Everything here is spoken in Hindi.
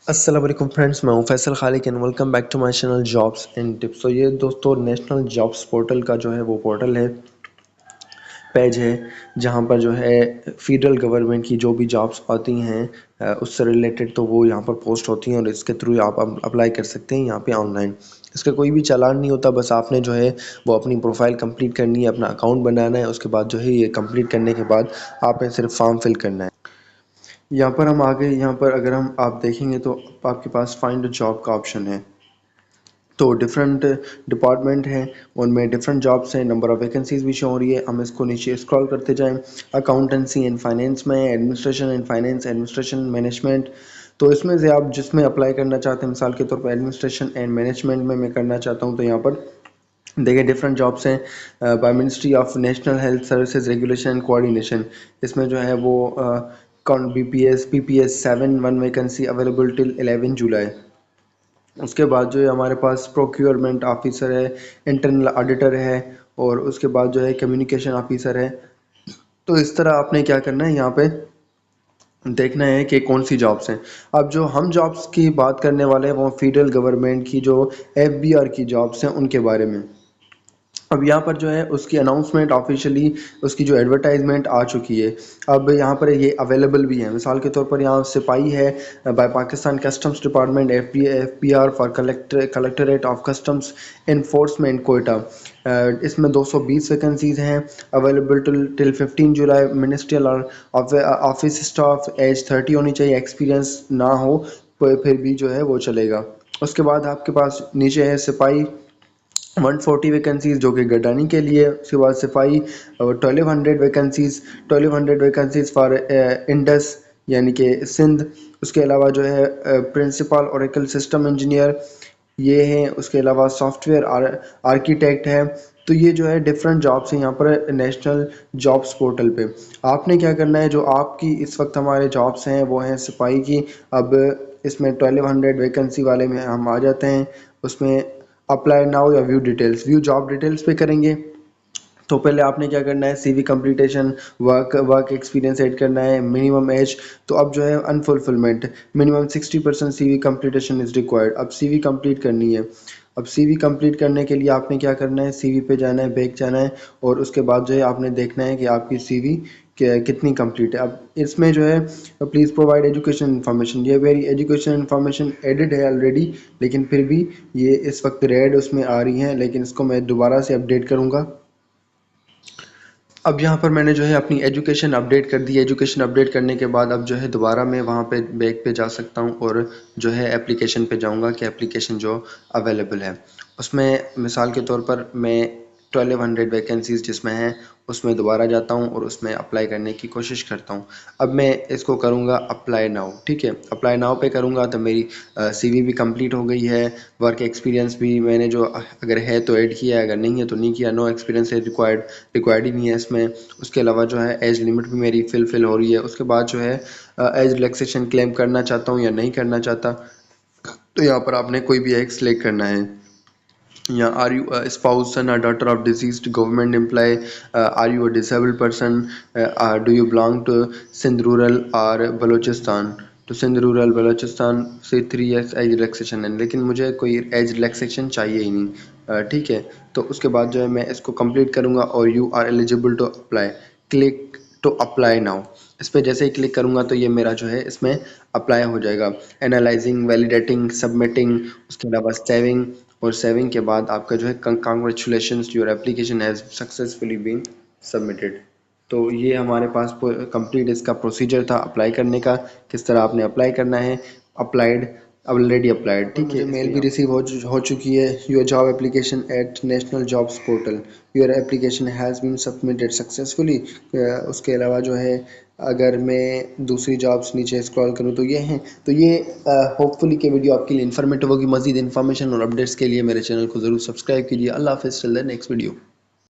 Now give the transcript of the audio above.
अस्सलाम वालेकुम फ्रेंड्स, मैं हूं Faisal Khaliq and welcome back to my channel jobs and tips. तो ये दोस्तों नेशनल जॉब्स पोर्टल का जो है वो पोर्टल है, पेज है, जहां पर जो है फेडरल गवर्नमेंट की जो भी जॉब्स आती हैं उससे रिलेटेड तो वो यहाँ पर पोस्ट होती हैं और इसके थ्रू आप अप्लाई कर सकते हैं यहाँ पे ऑनलाइन। इसका कोई भी चालान नहीं होता, बस आपने जो है वो अपनी प्रोफाइल कंप्लीट करनी है, अपना अकाउंट बनाना है। उसके बाद जो है ये कंप्लीट करने के बाद आपने सिर्फ फॉर्म फिल करना है। यहाँ पर हम आगे यहाँ पर अगर हम आप देखेंगे तो आपके पास फाइंड अ जॉब का ऑप्शन है। तो डिफरेंट डिपार्टमेंट हैं, उनमें डिफरेंट जॉब्स हैं, नंबर ऑफ़ वैकेंसीज़ भी शो हो रही है। हम इसको नीचे स्क्रॉल करते जाएँ। अकाउंटेंसी एंड फाइनेंस में, administration and finance, administration management. तो इसमें से आप जिसमें अप्लाई करना चाहते हैं, मिसाल के तौर पर एडमिनिस्ट्रेशन एंड मैनेजमेंट में मैं करना चाहता हूँ, तो यहाँ पर देखिए डिफरेंट जॉब्स हैं। By ministry of national health services regulation and coordination, इसमें जो है वो कौन BPS 7 one vacancy available till 11 जुलाई। उसके बाद जो है हमारे पास प्रोक्योरमेंट ऑफिसर है, इंटरनल ऑडिटर है, और उसके बाद जो है कम्युनिकेशन ऑफिसर है। तो इस तरह आपने क्या करना है, यहाँ पे देखना है कि कौन सी जॉब्स हैं। अब जो हम जॉब्स की बात करने वाले हैं वो फेडरल गवर्नमेंट की जो FBR की जॉब्स हैं उनके बारे में। अब यहाँ पर जो है उसकी अनाउंसमेंट ऑफिशियली, उसकी जो एडवर्टाइजमेंट आ चुकी है। अब यहाँ पर ये अवेलेबल भी है। मिसाल के तौर पर यहाँ सिपाही है, by Pakistan customs department FBR for collectorate of customs enforcement Quetta. इसमें 220 वैकेंसीज हैं available till 15 July. Ministerial office staff, age 30 होनी चाहिए, एक्सपीरियंस ना हो फिर भी जो है वो चलेगा। उसके बाद आपके पास नीचे है सिपाही, 140 वैकेंसीज जो कि गडानी के लिए। उसके बाद सिपाही 1200 वैकेंसीज फॉर इंडस यानी कि सिंध। उसके अलावा जो है प्रिंसिपल ओरेकल सिस्टम इंजीनियर ये हैं। उसके अलावा सॉफ्टवेयर आर्किटेक्ट है। तो ये जो है डिफरेंट जॉब्स हैं यहाँ पर नेशनल जॉब्स पोर्टल पे। आपने क्या करना है, जो आपकी इस वक्त हमारे जॉब्स हैं वो हैं सिपाही की। अब इसमें 1200 वैकेंसी वाले में हम आ जाते हैं, उसमें अप्लाई नाउ या view details, view job details पे करेंगे। तो पहले आपने क्या करना है, CV completion, work experience add करना है, मिनिमम एज। तो अब जो है unfulfilment, minimum 60% CV completion is required. अब CV कंप्लीट करनी है। अब CV कंप्लीट करने के लिए आपने क्या करना है, CV पे जाना है, बैक जाना है, और उसके बाद जो है आपने देखना है कि आपकी CV कितनी कंप्लीट है। अब इसमें जो है प्लीज़ प्रोवाइड एजुकेशन इन्फॉर्मेशन, ये मेरी एजुकेशन इन्फॉर्मेशन एडिड है ऑलरेडी, लेकिन फिर भी ये इस वक्त रेड उसमें आ रही हैं, लेकिन इसको मैं दोबारा से अपडेट करूँगा। अब यहाँ पर मैंने जो है अपनी एजुकेशन अपडेट कर दी है। एजुकेशन अपडेट करने के बाद अब जो है दोबारा मैं वहाँ पे बैक पे जा सकता हूँ और जो है एप्लीकेशन पे जाऊँगा कि एप्लीकेशन जो अवेलेबल है उसमें, मिसाल के तौर पर मैं 1200 वैकेंसीज जिसमें हैं उसमें दोबारा जाता हूँ और उसमें अप्लाई करने की कोशिश करता हूँ। अब मैं इसको करूँगा अप्लाई नाउ, ठीक है। अप्लाई नाउ पे करूँगा तो मेरी CV भी कंप्लीट हो गई है, वर्क एक्सपीरियंस भी मैंने जो अगर है तो ऐड किया है, अगर नहीं है तो नहीं किया। नो एक्सपीरियंस है रिक्वायर्ड ही नहीं है इसमें। उसके अलावा जो है एज लिमिट भी मेरी फिल हो रही है। उसके बाद जो है एज रिलैक्सेशन क्लेम करना चाहता हूँ या नहीं करना चाहता, तो यहाँ पर आपने कोई भी एक सिलेक्ट करना है। या आर यू स्पाउस सन और daughter of deceased government employ, are you a disabled person, do you belong to Sindh rural और बलूचिस्तान। तो सिंध रूरल बलूचिस्तान से 3 ईयर्स एज रिलैक्सेशन है, लेकिन मुझे कोई एज रिलैक्सेशन चाहिए ही नहीं, ठीक है। तो उसके बाद जो है मैं इसको कंप्लीट करूँगा और you are eligible to apply, click to apply now. इस पर जैसे ही क्लिक करूँगा तो ये मेरा जो है इसमें अप्लाई हो जाएगा। एनालाइजिंग, वैलिडेटिंग, सबमिटिंग, उसके अलावा सेविंग, और सेविंग के बाद आपका जो है congratulations your application has successfully been submitted. तो ये हमारे पास कंप्लीट इसका प्रोसीजर था अप्लाई करने का, किस तरह आपने अप्लाई करना है। अप्लाइड, ऑलरेडी अप्लाइड, ठीक है। मेल भी रिसीव हो चुकी है, your job application at national jobs portal, your application has been submitted successfully. उसके अलावा जो है अगर मैं दूसरी जॉब्स नीचे स्क्रॉल करूं तो ये हैं। तो ये होपफुली के वीडियो आपके लिए इन्फॉर्मेटिव होगी। मज़ीद इन्फॉर्मेशन और अपडेट्स के लिए मेरे चैनल को ज़रूर सब्सक्राइब कीजिए। अल्लाह हाफ़िज़, टिल द नेक्स्ट वीडियो।